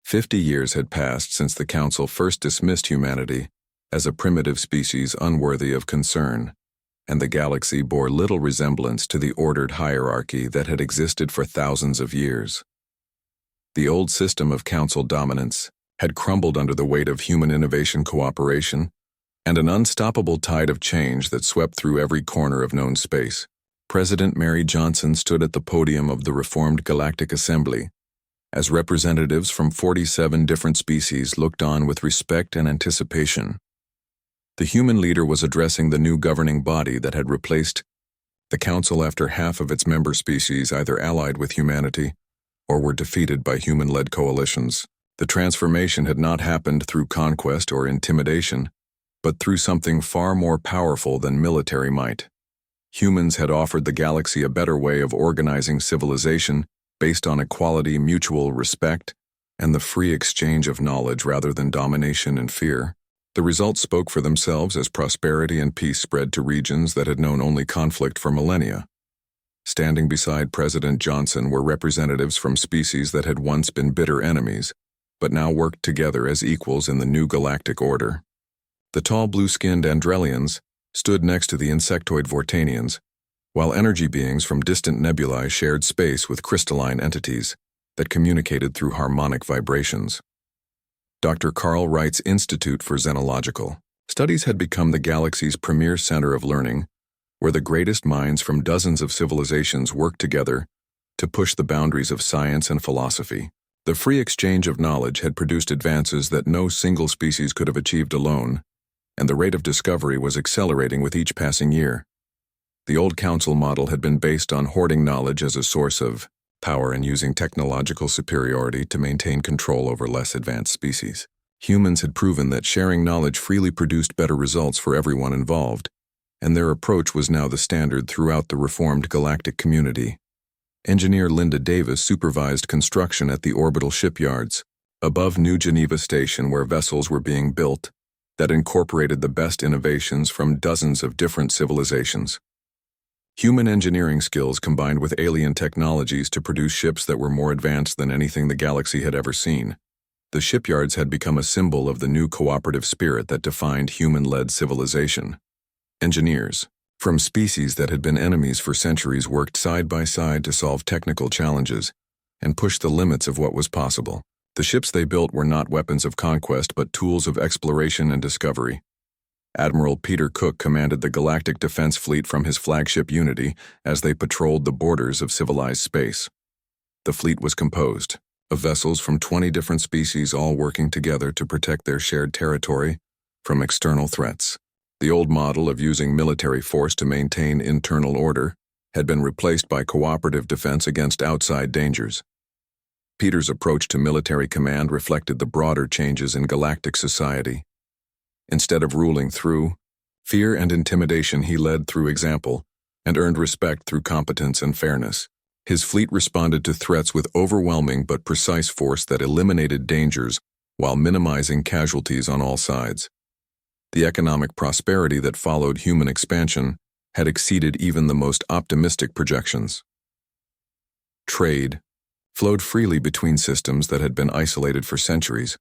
50 years had passed since the Council first dismissed humanity as a primitive species unworthy of concern, and the galaxy bore little resemblance to the ordered hierarchy that had existed for thousands of years. The old system of Council dominance had crumbled under the weight of human innovation cooperation and an unstoppable tide of change that swept through every corner of known space. President Mary Johnson stood at the podium of the reformed Galactic Assembly as representatives from 47 different species looked on with respect and anticipation. The human leader was addressing the new governing body that had replaced the Council after half of its member species either allied with humanity or were defeated by human-led coalitions. The transformation had not happened through conquest or intimidation, but through something far more powerful than military might. Humans had offered the galaxy a better way of organizing civilization based on equality, mutual respect, and the free exchange of knowledge rather than domination and fear. The results spoke for themselves as prosperity and peace spread to regions that had known only conflict for millennia. Standing beside President Johnson were representatives from species that had once been bitter enemies, but now worked together as equals in the new galactic order. The tall blue-skinned Andrelians stood next to the insectoid Vortanians, while energy beings from distant nebulae shared space with crystalline entities that communicated through harmonic vibrations. Dr. Carl Wright's Institute for Xenological Studies had become the galaxy's premier center of learning, where the greatest minds from dozens of civilizations worked together to push the boundaries of science and philosophy. The free exchange of knowledge had produced advances that no single species could have achieved alone, and the rate of discovery was accelerating with each passing year. The old Council model had been based on hoarding knowledge as a source of power and using technological superiority to maintain control over less advanced species. Humans had proven that sharing knowledge freely produced better results for everyone involved, and their approach was now the standard throughout the reformed galactic community. Engineer Linda Davis supervised construction at the orbital shipyards above New Geneva Station, where vessels were being built that incorporated the best innovations from dozens of different civilizations. Human engineering skills combined with alien technologies to produce ships that were more advanced than anything the galaxy had ever seen. The shipyards had become a symbol of the new cooperative spirit that defined human-led civilization. Engineers from species that had been enemies for centuries worked side by side to solve technical challenges and push the limits of what was possible. The ships they built were not weapons of conquest but tools of exploration and discovery. Admiral Peter Cook commanded the Galactic Defense Fleet from his flagship Unity as they patrolled the borders of civilized space. The fleet was composed of vessels from 20 different species, all working together to protect their shared territory from external threats. The old model of using military force to maintain internal order had been replaced by cooperative defense against outside dangers. Peter's approach to military command reflected the broader changes in galactic society. Instead of ruling through fear and intimidation, he led through example and earned respect through competence and fairness. His fleet responded to threats with overwhelming but precise force that eliminated dangers while minimizing casualties on all sides. The economic prosperity that followed human expansion had exceeded even the most optimistic projections. Trade flowed freely between systems that had been isolated for centuries,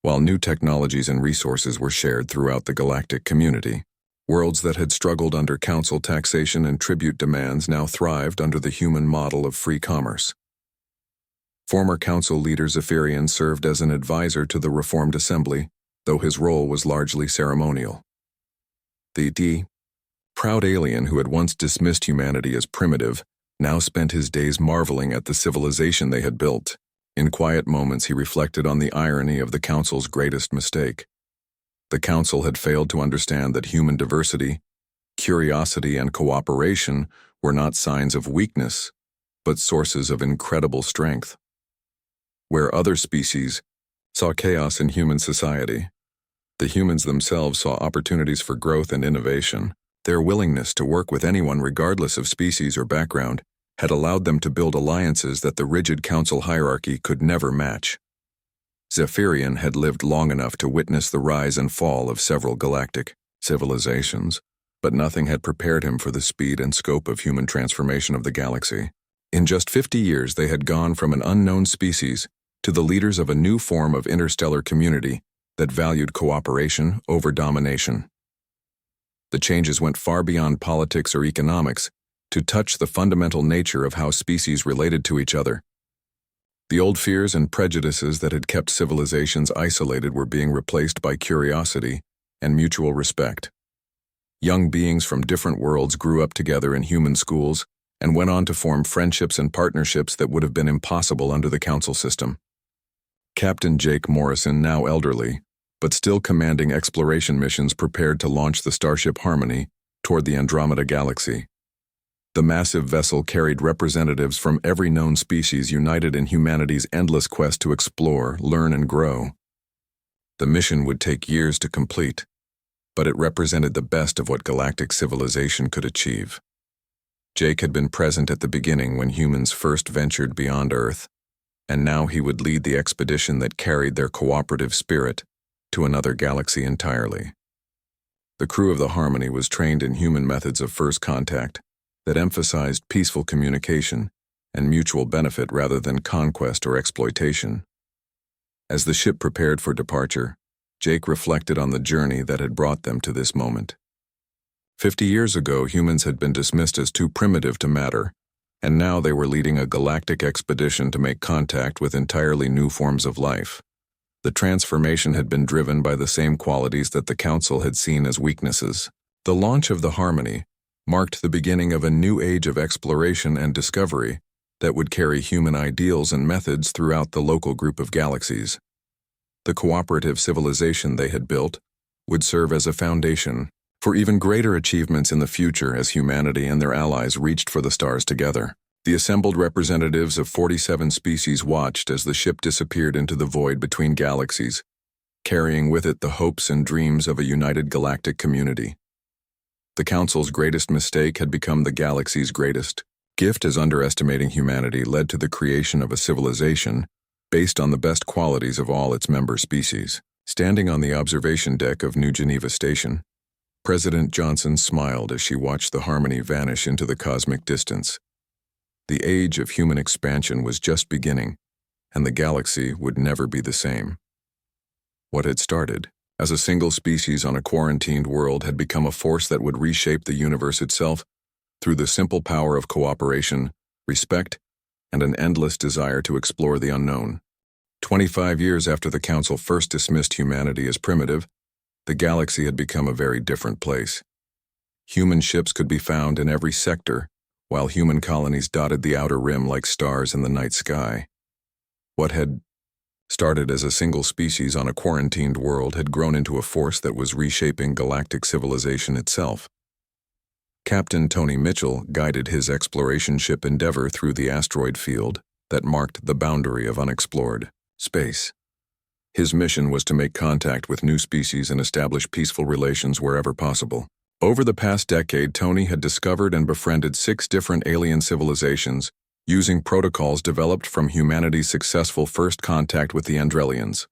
while new technologies and resources were shared throughout the galactic community. Worlds that had struggled under Council taxation and tribute demands now thrived under the human model of free commerce. Former Council leader Zephyrian served as an advisor to the Reformed Assembly, though his role was largely ceremonial. The proud alien who had once dismissed humanity as primitive now spent his days marveling at the civilization they had built. In quiet moments, he reflected on the irony of the Council's greatest mistake. The Council had failed to understand that human diversity, curiosity, and cooperation were not signs of weakness, but sources of incredible strength. Where other species saw chaos in human society, the humans themselves saw opportunities for growth and innovation. Their willingness to work with anyone regardless of species or background had allowed them to build alliances that the rigid Council hierarchy could never match. Zephyrian had lived long enough to witness the rise and fall of several galactic civilizations, but nothing had prepared him for the speed and scope of human transformation of the galaxy. In just 50 years, they had gone from an unknown species to the leaders of a new form of interstellar community that valued cooperation over domination. The changes went far beyond politics or economics to touch the fundamental nature of how species related to each other. The old fears and prejudices that had kept civilizations isolated were being replaced by curiosity and mutual respect. Young beings from different worlds grew up together in human schools and went on to form friendships and partnerships that would have been impossible under the council system. Captain Jake Morrison, now elderly, but still commanding exploration missions, prepared to launch the starship Harmony toward the Andromeda Galaxy. The massive vessel carried representatives from every known species united in humanity's endless quest to explore, learn, and grow. The mission would take years to complete, but it represented the best of what galactic civilization could achieve. Jake had been present at the beginning when humans first ventured beyond Earth, and now he would lead the expedition that carried their cooperative spirit to another galaxy entirely. The crew of the Harmony was trained in human methods of first contact that emphasized peaceful communication and mutual benefit rather than conquest or exploitation. As the ship prepared for departure, Jake reflected on the journey that had brought them to this moment. 50 years ago, humans had been dismissed as too primitive to matter, and now they were leading a galactic expedition to make contact with entirely new forms of life. The transformation had been driven by the same qualities that the Council had seen as weaknesses. The launch of the Harmony marked the beginning of a new age of exploration and discovery that would carry human ideals and methods throughout the local group of galaxies. The cooperative civilization they had built would serve as a foundation for even greater achievements in the future as humanity and their allies reached for the stars together. The assembled representatives of 47 species watched as the ship disappeared into the void between galaxies, carrying with it the hopes and dreams of a united galactic community. The Council's greatest mistake had become the galaxy's greatest gift, as underestimating humanity led to the creation of a civilization based on the best qualities of all its member species. Standing on the observation deck of New Geneva Station, President Johnson smiled as she watched the Harmony vanish into the cosmic distance. The age of human expansion was just beginning, and the galaxy would never be the same. What had started as a single species on a quarantined world had become a force that would reshape the universe itself through the simple power of cooperation, respect, and an endless desire to explore the unknown. 25 years after the Council first dismissed humanity as primitive, the galaxy had become a very different place. Human ships could be found in every sector, while human colonies dotted the outer rim like stars in the night sky. What had started as a single species on a quarantined world had grown into a force that was reshaping galactic civilization itself. Captain Tony Mitchell guided his exploration ship Endeavour through the asteroid field that marked the boundary of unexplored space. His mission was to make contact with new species and establish peaceful relations wherever possible. Over the past decade, Tony had discovered and befriended 6 different alien civilizations using protocols developed from humanity's successful first contact with the Andrelians.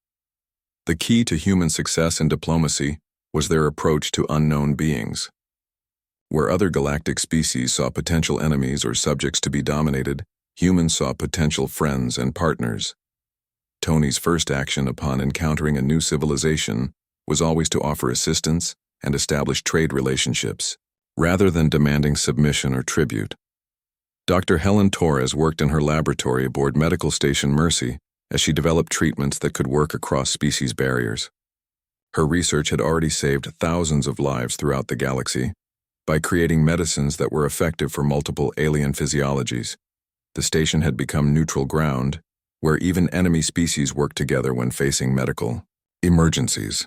The key to human success and diplomacy was their approach to unknown beings. Where other galactic species saw potential enemies or subjects to be dominated, humans saw potential friends and partners. Tony's first action upon encountering a new civilization was always to offer assistance and establish trade relationships, rather than demanding submission or tribute. Dr. Helen Torres worked in her laboratory aboard Medical Station Mercy as she developed treatments that could work across species barriers. Her research had already saved thousands of lives throughout the galaxy by creating medicines that were effective for multiple alien physiologies. The station had become neutral ground, where even enemy species worked together when facing medical emergencies.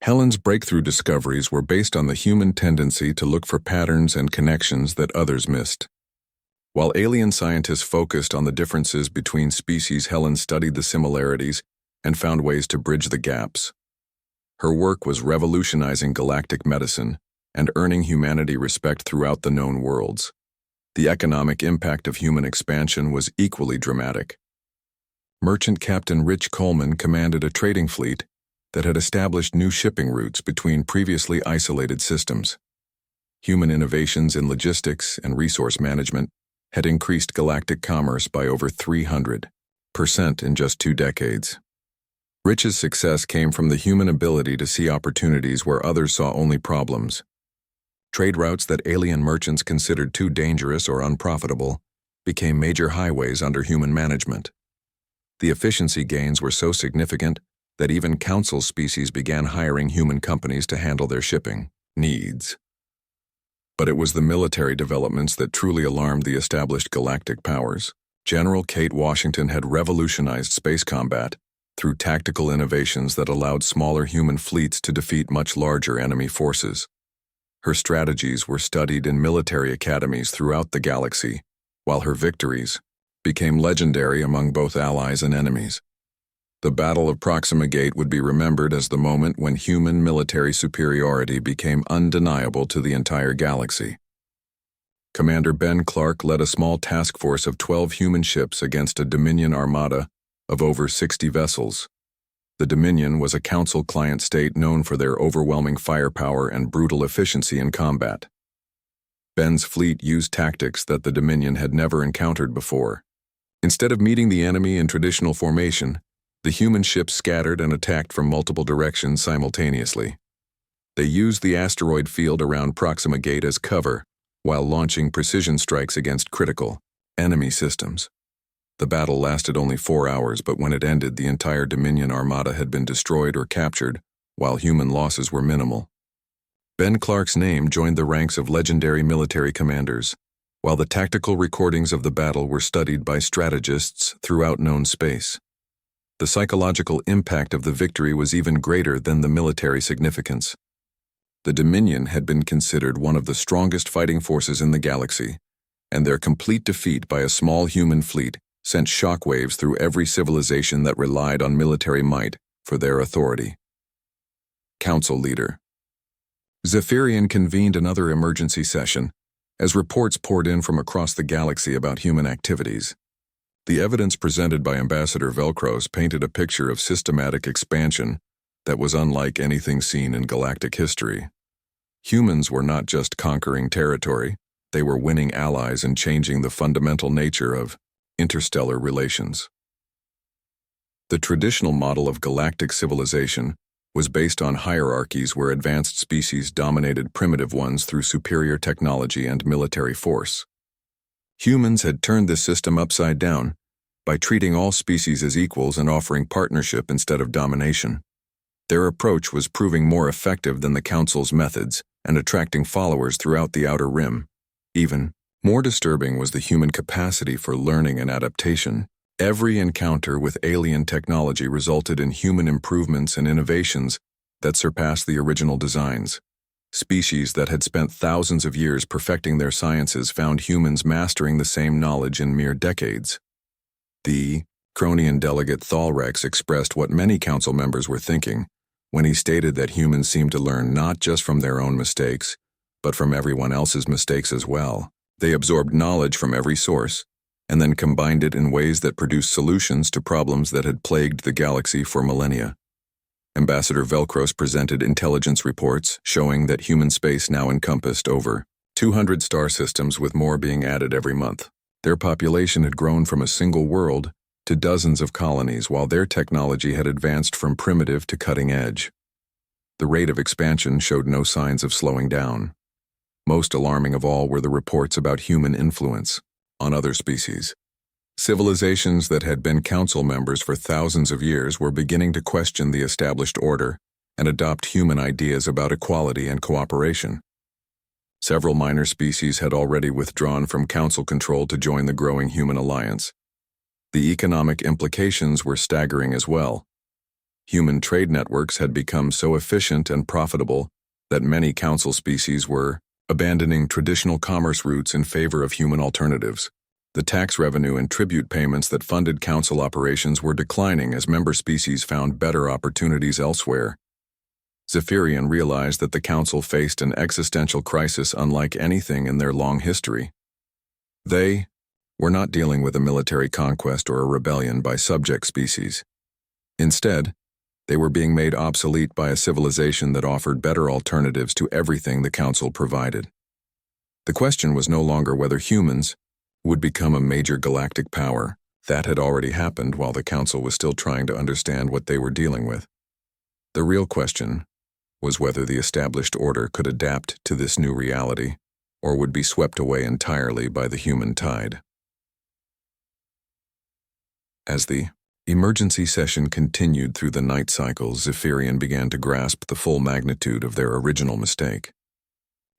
Helen's breakthrough discoveries were based on the human tendency to look for patterns and connections that others missed. While alien scientists focused on the differences between species, Helen studied the similarities and found ways to bridge the gaps. Her work was revolutionizing galactic medicine and earning humanity respect throughout the known worlds. The economic impact of human expansion was equally dramatic. Merchant Captain Rich Coleman commanded a trading fleet that had established new shipping routes between previously isolated systems. Human innovations in logistics and resource management had increased galactic commerce by over 300% in just 2 decades. Rich's success came from the human ability to see opportunities where others saw only problems. Trade routes that alien merchants considered too dangerous or unprofitable became major highways under human management. The efficiency gains were so significant that even council species began hiring human companies to handle their shipping needs. But it was the military developments that truly alarmed the established galactic powers. General Kate Washington had revolutionized space combat through tactical innovations that allowed smaller human fleets to defeat much larger enemy forces. Her strategies were studied in military academies throughout the galaxy, while her victories became legendary among both allies and enemies. The Battle of Proxima Gate would be remembered as the moment when human military superiority became undeniable to the entire galaxy. Commander Ben Clark led a small task force of 12 human ships against a Dominion armada of over 60 vessels. The Dominion was a council client state known for their overwhelming firepower and brutal efficiency in combat. Ben's fleet used tactics that the Dominion had never encountered before. Instead of meeting the enemy in traditional formation, the human ships scattered and attacked from multiple directions simultaneously. They used the asteroid field around Proxima Gate as cover, while launching precision strikes against critical enemy systems. The battle lasted only 4 hours, but when it ended, the entire Dominion armada had been destroyed or captured, while human losses were minimal. Ben Clark's name joined the ranks of legendary military commanders, while the tactical recordings of the battle were studied by strategists throughout known space. The psychological impact of the victory was even greater than the military significance. The Dominion had been considered one of the strongest fighting forces in the galaxy, and their complete defeat by a small human fleet sent shockwaves through every civilization that relied on military might for their authority. Council Leader Zephyrian convened another emergency session as reports poured in from across the galaxy about human activities. The evidence presented by Ambassador Velcros painted a picture of systematic expansion that was unlike anything seen in galactic history. Humans were not just conquering territory, they were winning allies and changing the fundamental nature of interstellar relations. The traditional model of galactic civilization was based on hierarchies where advanced species dominated primitive ones through superior technology and military force. Humans had turned this system upside down by treating all species as equals and offering partnership instead of domination. Their approach was proving more effective than the Council's methods and attracting followers throughout the Outer Rim. Even more disturbing was the human capacity for learning and adaptation. Every encounter with alien technology resulted in human improvements and innovations that surpassed the original designs. Species that had spent thousands of years perfecting their sciences found humans mastering the same knowledge in mere decades. The Cronian delegate Thalrex expressed what many council members were thinking when he stated that humans seemed to learn not just from their own mistakes, but from everyone else's mistakes as well. They absorbed knowledge from every source, and then combined it in ways that produced solutions to problems that had plagued the galaxy for millennia. Ambassador Velcros presented intelligence reports showing that human space now encompassed over 200 star systems, with more being added every month. Their population had grown from a single world to dozens of colonies, while their technology had advanced from primitive to cutting edge. The rate of expansion showed no signs of slowing down. Most alarming of all were the reports about human influence on other species. Civilizations that had been council members for thousands of years were beginning to question the established order and adopt human ideas about equality and cooperation. Several minor species had already withdrawn from council control to join the growing human alliance. The economic implications were staggering as well. Human trade networks had become so efficient and profitable that many council species were abandoning traditional commerce routes in favor of human alternatives. The tax revenue and tribute payments that funded council operations were declining as member species found better opportunities elsewhere. Zephyrian realized that the council faced an existential crisis unlike anything in their long history. They were not dealing with a military conquest or a rebellion by subject species. Instead, they were being made obsolete by a civilization that offered better alternatives to everything the council provided. The question was no longer whether humans, would become a major galactic power. That had already happened while the Council was still trying to understand what they were dealing with. The real question was whether the established order could adapt to this new reality, or would be swept away entirely by the human tide. As the emergency session continued through the night cycles, Zephyrian began to grasp the full magnitude of their original mistake.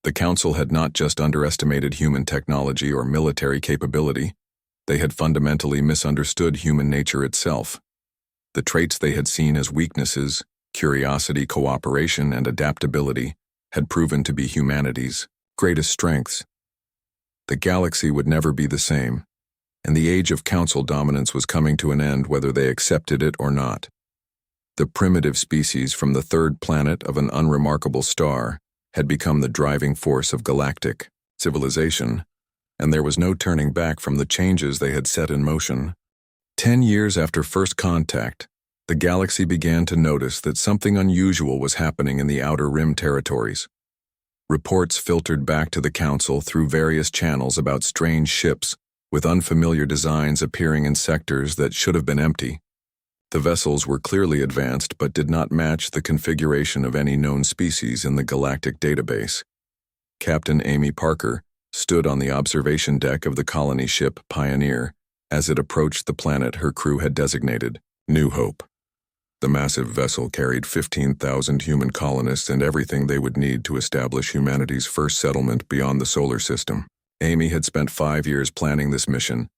The Council had not just underestimated human technology or military capability, they had fundamentally misunderstood human nature itself. The traits they had seen as weaknesses, curiosity, cooperation, and adaptability, had proven to be humanity's greatest strengths. The galaxy would never be the same, and the age of Council dominance was coming to an end whether they accepted it or not. The primitive species from the third planet of an unremarkable star had become the driving force of galactic civilization, and there was no turning back from the changes they had set in motion. 10 years after first contact, the galaxy began to notice that something unusual was happening in the Outer Rim territories. Reports filtered back to the Council through various channels about strange ships with unfamiliar designs appearing in sectors that should have been empty. The vessels were clearly advanced but did not match the configuration of any known species in the galactic database. Captain Amy Parker stood on the observation deck of the colony ship Pioneer as it approached the planet her crew had designated New Hope. The massive vessel carried 15,000 human colonists and everything they would need to establish humanity's first settlement beyond the solar system. Amy had spent 5 years planning this mission,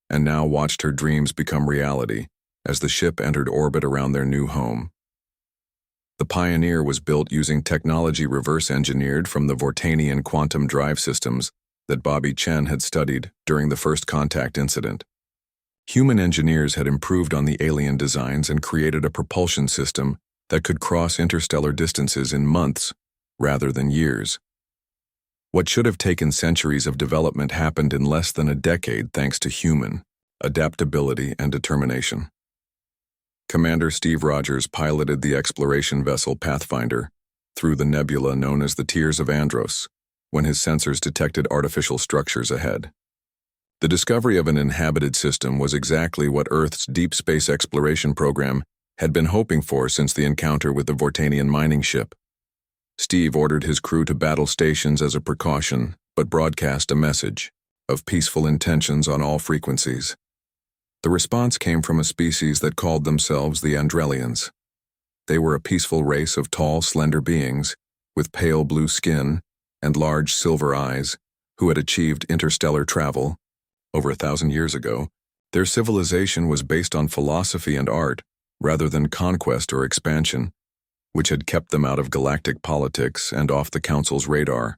and now watched her dreams become reality as the ship entered orbit around their new home. The Pioneer was built using technology reverse-engineered from the Vortanian quantum drive systems that Bobby Chen had studied during the first contact incident. Human engineers had improved on the alien designs and created a propulsion system that could cross interstellar distances in months rather than years. What should have taken centuries of development happened in less than a decade thanks to human adaptability and determination. Commander Steve Rogers piloted the exploration vessel Pathfinder through the nebula known as the Tears of Andros when his sensors detected artificial structures ahead. The discovery of an inhabited system was exactly what Earth's deep space exploration program had been hoping for since the encounter with the Vortanian mining ship. Steve ordered his crew to battle stations as a precaution, but broadcast a message of peaceful intentions on all frequencies. The response came from a species that called themselves the Andrelians. They were a peaceful race of tall, slender beings with pale blue skin and large silver eyes who had achieved interstellar travel. Over 1,000 years ago, their civilization was based on philosophy and art rather than conquest or expansion, which had kept them out of galactic politics and off the Council's radar.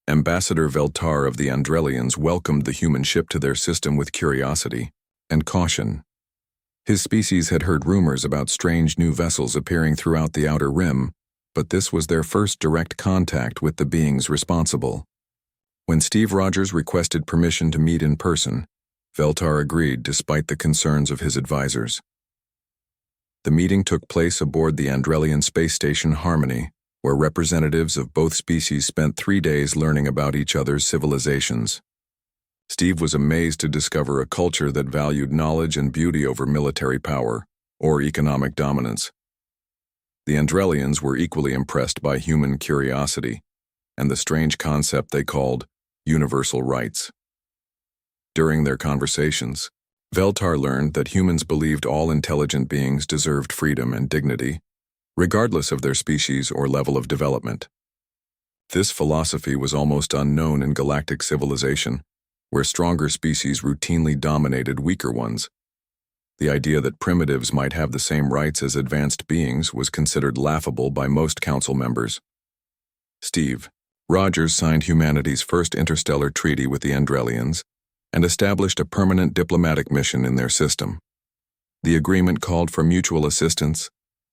Ambassador Veltar of the Andrelians welcomed the human ship to their system with curiosity and caution. His species had heard rumors about strange new vessels appearing throughout the Outer Rim, but this was their first direct contact with the beings responsible. When Steve Rogers requested permission to meet in person, Veltar agreed despite the concerns of his advisors. The meeting took place aboard the Andrelian space station Harmony, where representatives of both species spent 3 days learning about each other's civilizations. Steve was amazed to discover a culture that valued knowledge and beauty over military power or economic dominance. The Andrelians were equally impressed by human curiosity and the strange concept they called universal rights. During their conversations, Veltar learned that humans believed all intelligent beings deserved freedom and dignity, regardless of their species or level of development. This philosophy was almost unknown in galactic civilization, where stronger species routinely dominated weaker ones. The idea that primitives might have the same rights as advanced beings was considered laughable by most Council members. Steve Rogers signed humanity's first interstellar treaty with the Andrelians and established a permanent diplomatic mission in their system. The agreement called for mutual assistance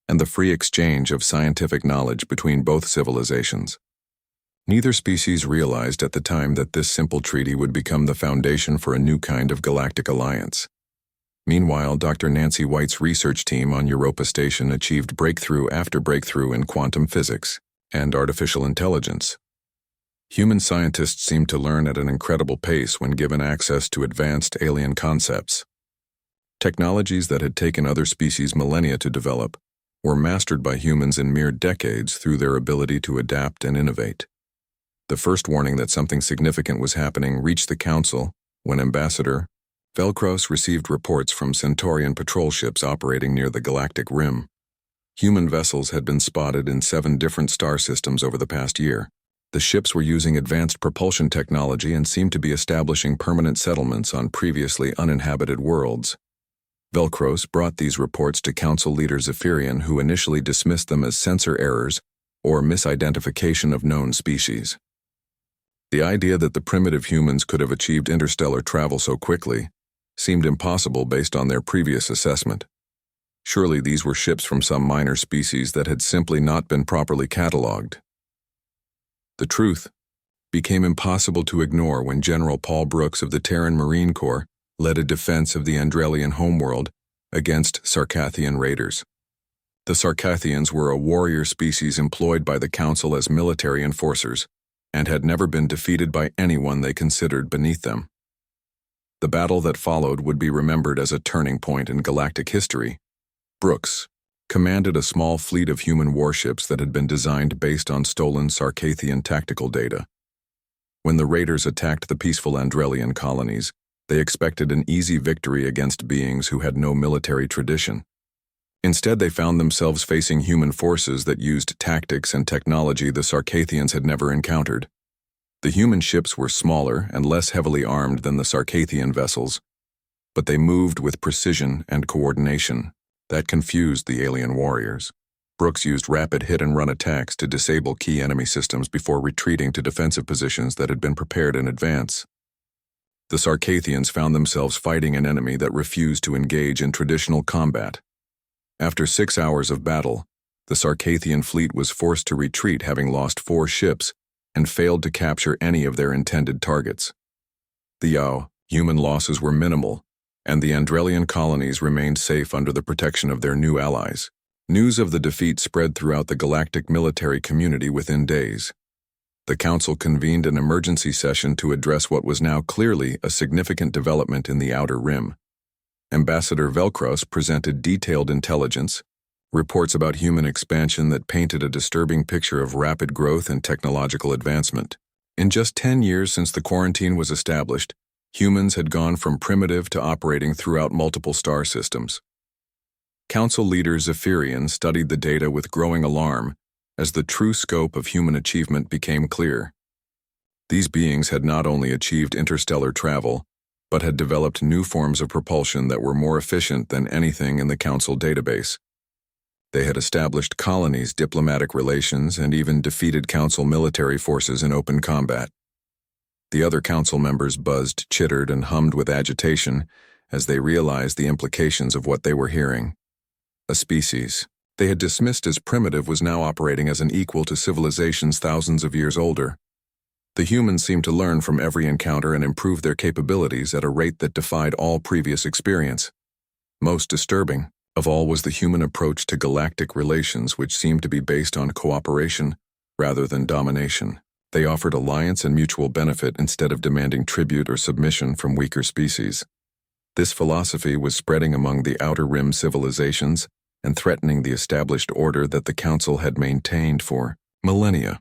and the free exchange of scientific knowledge between both civilizations. Neither species realized at the time that this simple treaty would become the foundation for a new kind of galactic alliance. Meanwhile, Dr. Nancy White's research team on Europa Station achieved breakthrough after breakthrough in quantum physics and artificial intelligence. Human scientists seemed to learn at an incredible pace when given access to advanced alien concepts. Technologies that had taken other species millennia to develop were mastered by humans in mere decades through their ability to adapt and innovate. The first warning that something significant was happening reached the Council when Ambassador Velcros received reports from Centaurian patrol ships operating near the Galactic Rim. Human vessels had been spotted in 7 different star systems over the past year. The ships were using advanced propulsion technology and seemed to be establishing permanent settlements on previously uninhabited worlds. Velcros brought these reports to Council leader Zephyrian, who initially dismissed them as sensor errors or misidentification of known species. The idea that the primitive humans could have achieved interstellar travel so quickly seemed impossible based on their previous assessment. Surely these were ships from some minor species that had simply not been properly catalogued. The truth became impossible to ignore when General Paul Brooks of the Terran Marine Corps led a defense of the Andrelian homeworld against Sarkathian raiders. The Sarkathians were a warrior species employed by the Council as military enforcers and had never been defeated by anyone they considered beneath them. The battle that followed would be remembered as a turning point in galactic history. Brooks commanded a small fleet of human warships that had been designed based on stolen Sarkathian tactical data. When the raiders attacked the peaceful Andrelian colonies, they expected an easy victory against beings who had no military tradition. Instead, they found themselves facing human forces that used tactics and technology the Sarkathians had never encountered. The human ships were smaller and less heavily armed than the Sarkathian vessels, but they moved with precision and coordination that confused the alien warriors. Brooks used rapid hit-and-run attacks to disable key enemy systems before retreating to defensive positions that had been prepared in advance. The Sarkathians found themselves fighting an enemy that refused to engage in traditional combat. After 6 hours of battle, the Sarkathian fleet was forced to retreat, having lost 4 ships and failed to capture any of their intended targets. The human losses were minimal, and the Andrelian colonies remained safe under the protection of their new allies. News of the defeat spread throughout the galactic military community within days. The Council convened an emergency session to address what was now clearly a significant development in the Outer Rim. Ambassador Velcros presented detailed intelligence, reports about human expansion that painted a disturbing picture of rapid growth and technological advancement. In just 10 years since the quarantine was established, humans had gone from primitive to operating throughout multiple star systems. Council leader Zephyrian studied the data with growing alarm as the true scope of human achievement became clear. These beings had not only achieved interstellar travel, but had developed new forms of propulsion that were more efficient than anything in the Council database. They had established colonies, diplomatic relations, and even defeated Council military forces in open combat. The other Council members buzzed, chittered, and hummed with agitation as they realized the implications of what they were hearing. A species they had dismissed as primitive was now operating as an equal to civilizations thousands of years older. The humans seemed to learn from every encounter and improve their capabilities at a rate that defied all previous experience. Most disturbing of all was the human approach to galactic relations, which seemed to be based on cooperation rather than domination. They offered alliance and mutual benefit instead of demanding tribute or submission from weaker species. This philosophy was spreading among the Outer Rim civilizations and threatening the established order that the Council had maintained for millennia.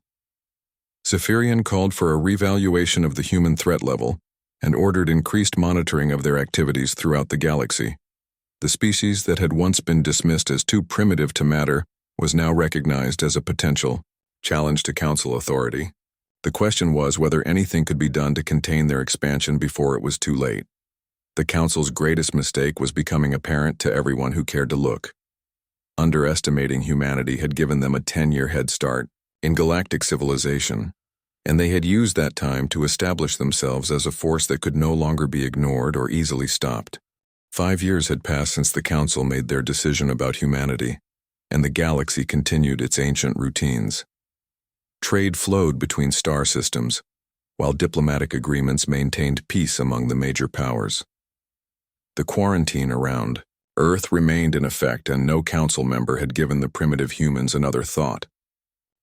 Zephyrian called for a revaluation of the human threat level and ordered increased monitoring of their activities throughout the galaxy. The species that had once been dismissed as too primitive to matter was now recognized as a potential challenge to Council authority. The question was whether anything could be done to contain their expansion before it was too late. The Council's greatest mistake was becoming apparent to everyone who cared to look. Underestimating humanity had given them a 10-year head start in galactic civilization, and they had used that time to establish themselves as a force that could no longer be ignored or easily stopped. 5 years had passed since the Council made their decision about humanity, and the galaxy continued its ancient routines. Trade flowed between star systems, while diplomatic agreements maintained peace among the major powers. The quarantine around Earth remained in effect, and no Council member had given the primitive humans another thought.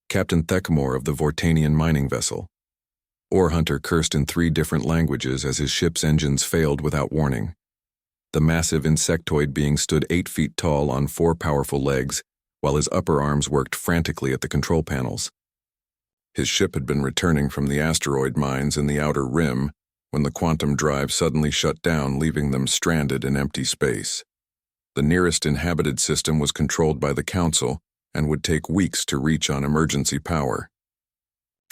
Captain Theckamore of the Vortanian mining vessel Ore Hunter cursed in 3 different languages as his ship's engines failed without warning. The massive insectoid being stood 8 feet tall on 4 powerful legs, while his upper arms worked frantically at the control panels. His ship had been returning from the asteroid mines in the outer rim when the quantum drive suddenly shut down, leaving them stranded in empty space. The nearest inhabited system was controlled by the Council and would take weeks to reach on emergency power.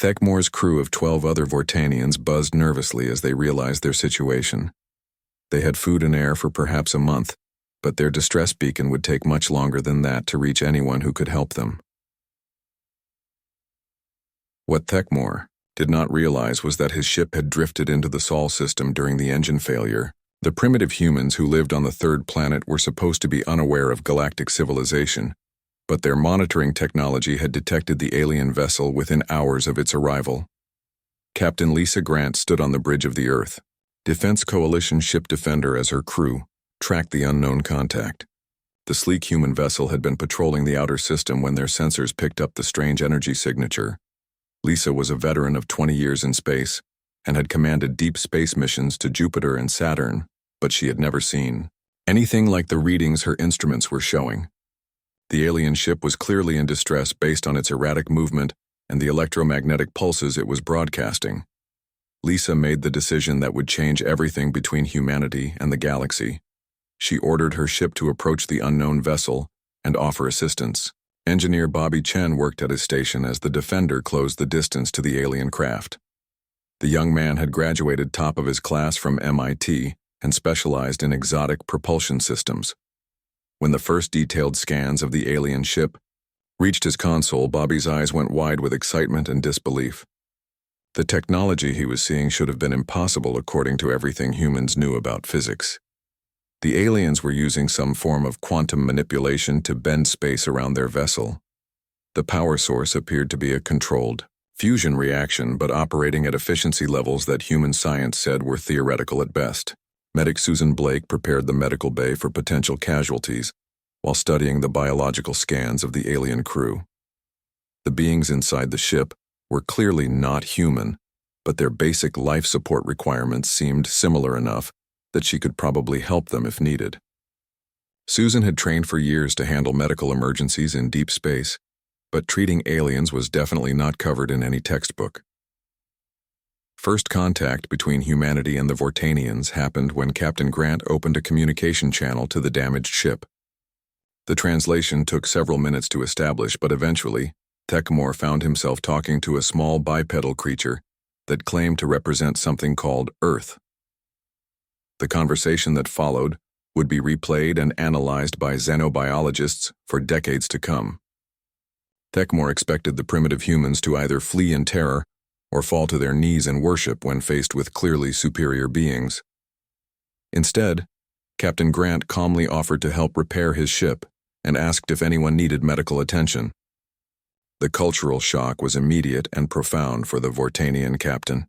Thekmore's crew of 12 other Vortanians buzzed nervously as they realized their situation. They had food and air for perhaps a month, but their distress beacon would take much longer than that to reach anyone who could help them. What Thekmore did not realize was that his ship had drifted into the Sol system during the engine failure. The primitive humans who lived on the 3rd planet were supposed to be unaware of galactic civilization, but their monitoring technology had detected the alien vessel within hours of its arrival. Captain Lisa Grant stood on the bridge of the Earth. Defense Coalition Ship Defender as her crew tracked the unknown contact. The sleek human vessel had been patrolling the outer system when their sensors picked up the strange energy signature. Lisa was a veteran of 20 years in space and had commanded deep space missions to Jupiter and Saturn, but she had never seen anything like the readings her instruments were showing. The alien ship was clearly in distress based on its erratic movement and the electromagnetic pulses it was broadcasting. Lisa made the decision that would change everything between humanity and the galaxy. She ordered her ship to approach the unknown vessel and offer assistance. Engineer Bobby Chen worked at his station as the Defender closed the distance to the alien craft. The young man had graduated top of his class from MIT and specialized in exotic propulsion systems. When the first detailed scans of the alien ship reached his console, Bobby's eyes went wide with excitement and disbelief. The technology he was seeing should have been impossible according to everything humans knew about physics. The aliens were using some form of quantum manipulation to bend space around their vessel. The power source appeared to be a controlled fusion reaction, but operating at efficiency levels that human science said were theoretical at best. Medic Susan Blake prepared the medical bay for potential casualties while studying the biological scans of the alien crew. The beings inside the ship were clearly not human, but their basic life support requirements seemed similar enough that she could probably help them if needed. Susan had trained for years to handle medical emergencies in deep space, but treating aliens was definitely not covered in any textbook. First contact between humanity and the Vortanians happened when Captain Grant opened a communication channel to the damaged ship. The translation took several minutes to establish, but eventually, Thekmore found himself talking to a small bipedal creature that claimed to represent something called Earth. The conversation that followed would be replayed and analyzed by xenobiologists for decades to come. Thekmore expected the primitive humans to either flee in terror or fall to their knees in worship when faced with clearly superior beings. Instead, Captain Grant calmly offered to help repair his ship and asked if anyone needed medical attention. The cultural shock was immediate and profound for the Vortanian captain.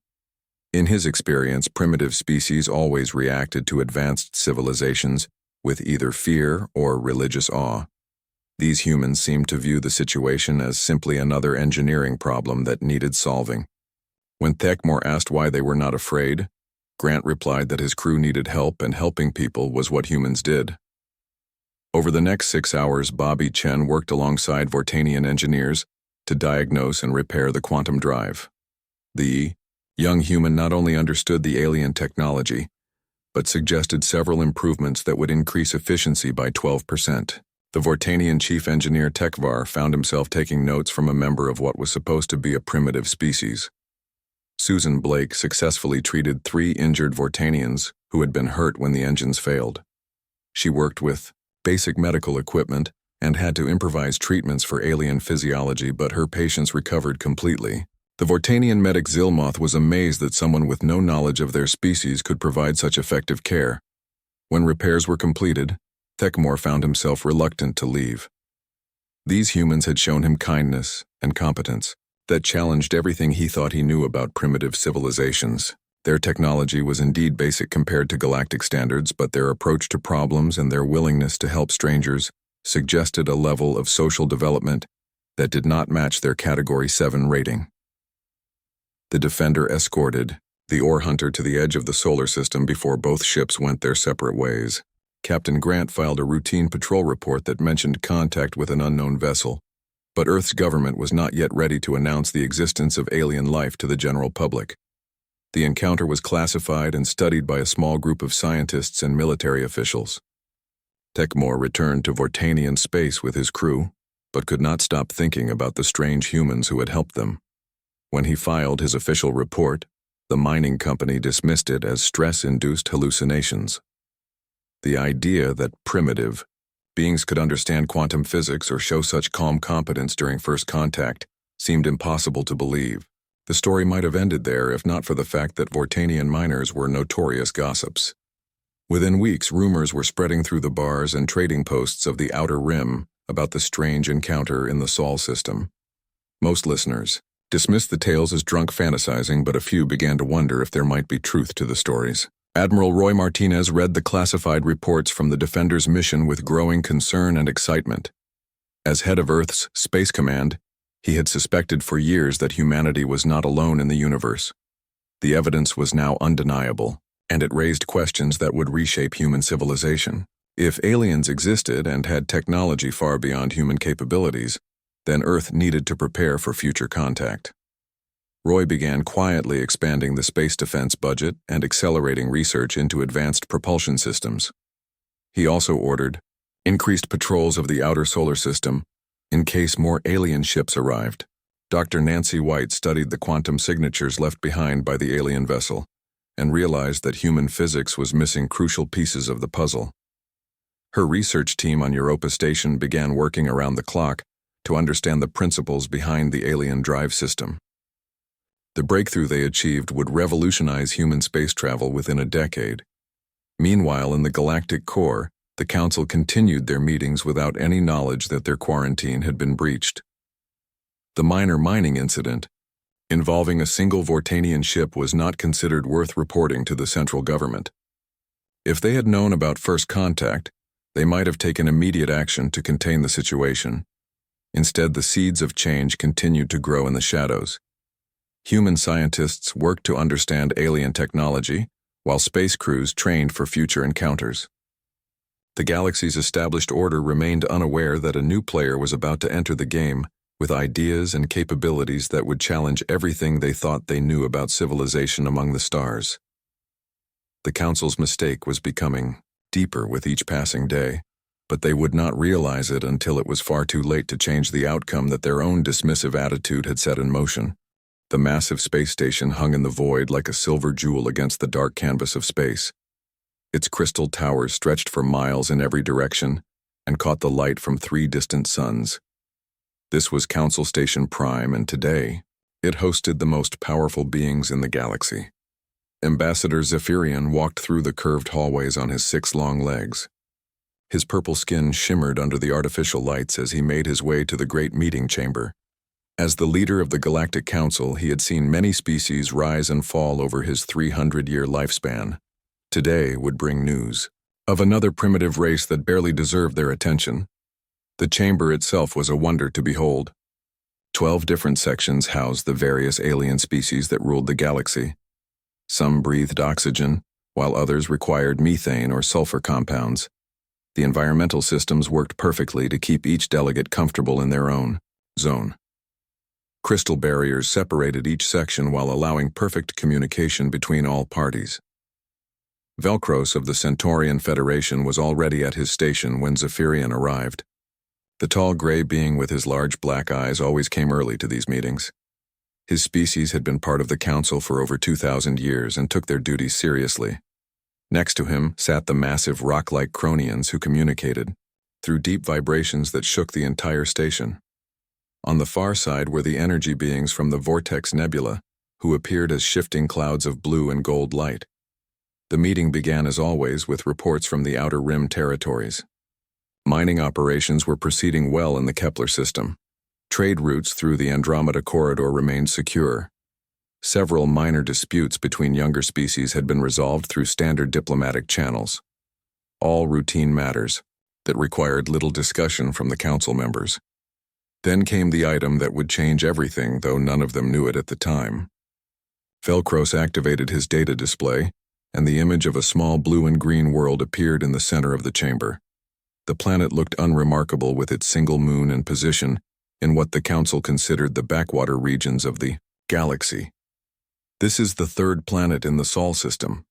In his experience, primitive species always reacted to advanced civilizations with either fear or religious awe. These humans seemed to view the situation as simply another engineering problem that needed solving. When Thekmore asked why they were not afraid, Grant replied that his crew needed help and helping people was what humans did. Over the next 6 hours, Bobby Chen worked alongside Vortanian engineers to diagnose and repair the quantum drive. The young human not only understood the alien technology, but suggested several improvements that would increase efficiency by 12%. The Vortanian chief engineer Tekvar found himself taking notes from a member of what was supposed to be a primitive species. Susan Blake successfully treated 3 injured Vortanians who had been hurt when the engines failed. She worked with basic medical equipment and had to improvise treatments for alien physiology, but her patients recovered completely. The Vortanian medic Zilmoth was amazed that someone with no knowledge of their species could provide such effective care. When repairs were completed, Thekmore found himself reluctant to leave. These humans had shown him kindness and competence that challenged everything he thought he knew about primitive civilizations. Their technology was indeed basic compared to galactic standards, but their approach to problems and their willingness to help strangers suggested a level of social development that did not match their Category 7 rating. The Defender escorted the ore hunter to the edge of the solar system before both ships went their separate ways. Captain Grant filed a routine patrol report that mentioned contact with an unknown vessel, but Earth's government was not yet ready to announce the existence of alien life to the general public. The encounter was classified and studied by a small group of scientists and military officials. Techmore returned to Vortanian space with his crew, but could not stop thinking about the strange humans who had helped them. When he filed his official report, the mining company dismissed it as stress-induced hallucinations. The idea that primitive beings could understand quantum physics or show such calm competence during first contact seemed impossible to believe. The story might have ended there if not for the fact that Vortanian miners were notorious gossips. Within weeks, rumors were spreading through the bars and trading posts of the Outer Rim about the strange encounter in the Sol system. Most listeners dismissed the tales as drunk fantasizing, but a few began to wonder if there might be truth to the stories. Admiral Roy Martinez read the classified reports from the Defender's mission with growing concern and excitement. As head of Earth's Space Command, he had suspected for years that humanity was not alone in the universe. The evidence was now undeniable, and it raised questions that would reshape human civilization. If aliens existed and had technology far beyond human capabilities, then Earth needed to prepare for future contact. Roy began quietly expanding the space defense budget and accelerating research into advanced propulsion systems. He also ordered increased patrols of the outer solar system in case more alien ships arrived. Dr. Nancy White studied the quantum signatures left behind by the alien vessel and realized that human physics was missing crucial pieces of the puzzle. Her research team on Europa Station began working around the clock to understand the principles behind the alien drive system. The breakthrough they achieved would revolutionize human space travel within a decade. Meanwhile, in the galactic core, the Council continued their meetings without any knowledge that their quarantine had been breached. The minor mining incident, involving a single Vortanian ship, was not considered worth reporting to the central government. If they had known about first contact, they might have taken immediate action to contain the situation. Instead, the seeds of change continued to grow in the shadows. Human scientists worked to understand alien technology, while space crews trained for future encounters. The galaxy's established order remained unaware that a new player was about to enter the game with ideas and capabilities that would challenge everything they thought they knew about civilization among the stars. The Council's mistake was becoming deeper with each passing day, but they would not realize it until it was far too late to change the outcome that their own dismissive attitude had set in motion. The massive space station hung in the void like a silver jewel against the dark canvas of space. Its crystal towers stretched for miles in every direction and caught the light from 3 distant suns. This was Council Station Prime, and today, it hosted the most powerful beings in the galaxy. Ambassador Zephyrian walked through the curved hallways on his 6 long legs. His purple skin shimmered under the artificial lights as he made his way to the great meeting chamber. As the leader of the Galactic Council, he had seen many species rise and fall over his 300-year lifespan. Today would bring news of another primitive race that barely deserved their attention. The chamber itself was a wonder to behold. 12 different sections housed the various alien species that ruled the galaxy. Some breathed oxygen, while others required methane or sulfur compounds. The environmental systems worked perfectly to keep each delegate comfortable in their own zone. Crystal barriers separated each section while allowing perfect communication between all parties. Velcros of the Centaurian Federation was already at his station when Zephyrian arrived. The tall gray being with his large black eyes always came early to these meetings. His species had been part of the Council for over 2,000 years and took their duties seriously. Next to him sat the massive rock-like Cronians who communicated through deep vibrations that shook the entire station. On the far side were the energy beings from the Vortex Nebula, who appeared as shifting clouds of blue and gold light. The meeting began as always with reports from the Outer Rim territories. Mining operations were proceeding well in the Kepler system. Trade routes through the Andromeda corridor remained secure. Several minor disputes between younger species had been resolved through standard diplomatic channels. All routine matters that required little discussion from the Council members. Then came the item that would change everything, though none of them knew it at the time. Velcros activated his data display, and the image of a small blue and green world appeared in the center of the chamber. The planet looked unremarkable with its single moon and position in what the Council considered the backwater regions of the galaxy. "This is the third planet in the Sol system,"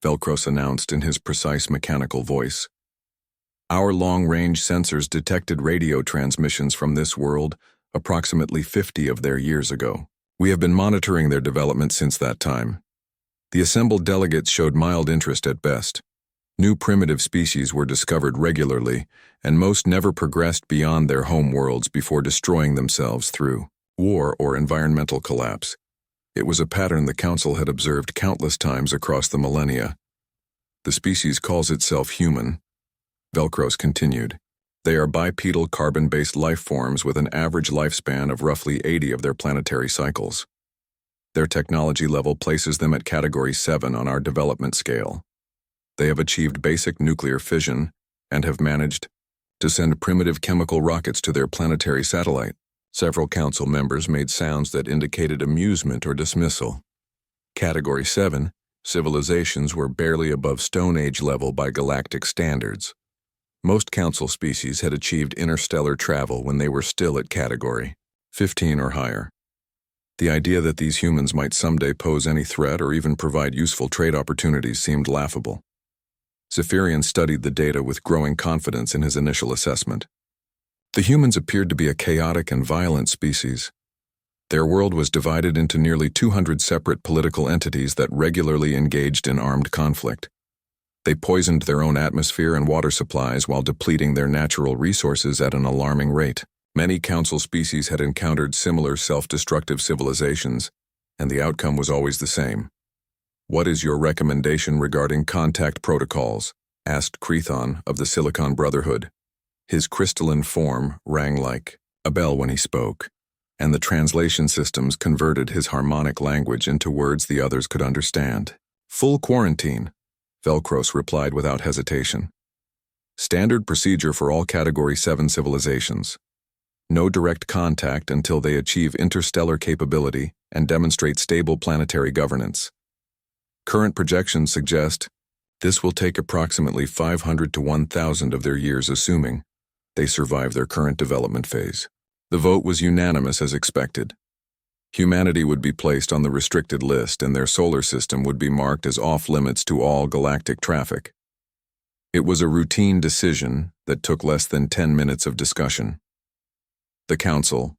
Velcros announced in his precise mechanical voice. "Our long-range sensors detected radio transmissions from this world approximately 50 of their years ago. We have been monitoring their development since that time." The assembled delegates showed mild interest at best. New primitive species were discovered regularly, and most never progressed beyond their home worlds before destroying themselves through war or environmental collapse. It was a pattern the Council had observed countless times across the millennia. "The species calls itself human," Velcros continued. "They are bipedal carbon-based life forms with an average lifespan of roughly 80 of their planetary cycles. Their technology level places them at Category 7 on our development scale. They have achieved basic nuclear fission and have managed to send primitive chemical rockets to their planetary satellite." Several Council members made sounds that indicated amusement or dismissal. Category 7 civilizations were barely above Stone Age level by galactic standards. Most Council species had achieved interstellar travel when they were still at Category 15 or higher. The idea that these humans might someday pose any threat or even provide useful trade opportunities seemed laughable. Zephyrian studied the data with growing confidence in his initial assessment. The humans appeared to be a chaotic and violent species. Their world was divided into nearly 200 separate political entities that regularly engaged in armed conflict. They poisoned their own atmosphere and water supplies while depleting their natural resources at an alarming rate. Many Council species had encountered similar self-destructive civilizations, and the outcome was always the same. "What is your recommendation regarding contact protocols?" asked Crethon of the Silicon Brotherhood. His crystalline form rang like a bell when he spoke, and the translation systems converted his harmonic language into words the others could understand. "Full quarantine," Velcros replied without hesitation. "Standard procedure for all Category 7 civilizations. No direct contact until they achieve interstellar capability and demonstrate stable planetary governance. Current projections suggest this will take approximately 500 to 1,000 of their years, assuming they survive their current development phase." The vote was unanimous as expected. Humanity would be placed on the restricted list, and their solar system would be marked as off-limits to all galactic traffic. It was a routine decision that took less than 10 minutes of discussion. The Council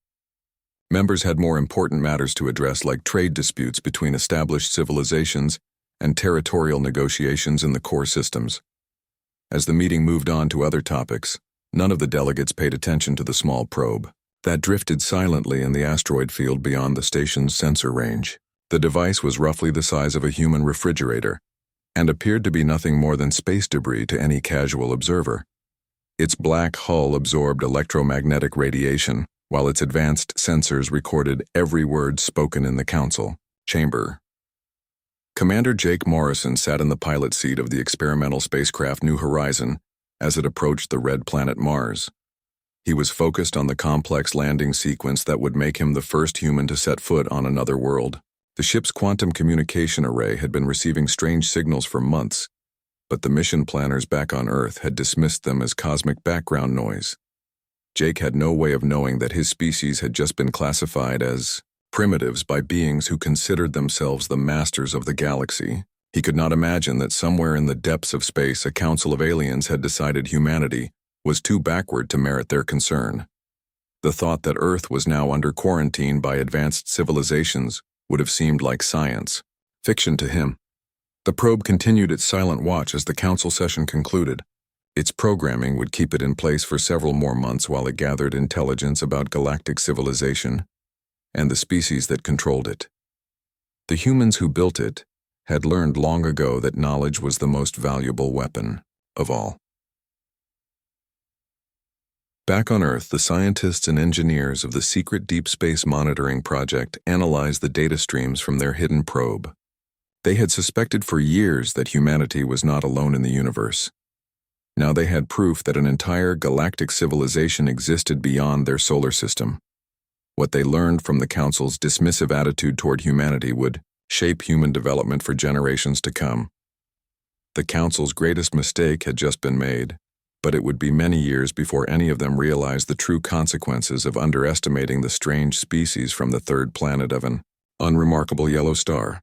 members had more important matters to address, like trade disputes between established civilizations and territorial negotiations in the core systems. As the meeting moved on to other topics, none of the delegates paid attention to the small probe that drifted silently in the asteroid field beyond the station's sensor range. The device was roughly the size of a human refrigerator and appeared to be nothing more than space debris to any casual observer. Its black hull absorbed electromagnetic radiation, while its advanced sensors recorded every word spoken in the Council chamber. Commander Jake Morrison sat in the pilot seat of the experimental spacecraft New Horizon as it approached the red planet Mars. He was focused on the complex landing sequence that would make him the first human to set foot on another world. The ship's quantum communication array had been receiving strange signals for months, but the mission planners back on Earth had dismissed them as cosmic background noise. Jake had no way of knowing that his species had just been classified as primitives by beings who considered themselves the masters of the galaxy. He could not imagine that somewhere in the depths of space a council of aliens had decided humanity was too backward to merit their concern. The thought that Earth was now under quarantine by advanced civilizations would have seemed like science fiction to him. The probe continued its silent watch as the council session concluded. Its programming would keep it in place for several more months while it gathered intelligence about galactic civilization and the species that controlled it. The humans who built it had learned long ago that knowledge was the most valuable weapon of all. Back on Earth, the scientists and engineers of the secret Deep Space Monitoring Project analyzed the data streams from their hidden probe. They had suspected for years that humanity was not alone in the universe. Now they had proof that an entire galactic civilization existed beyond their solar system. What they learned from the Council's dismissive attitude toward humanity would shape human development for generations to come. The Council's greatest mistake had just been made, but it would be many years before any of them realized the true consequences of underestimating the strange species from the third planet of an unremarkable yellow star.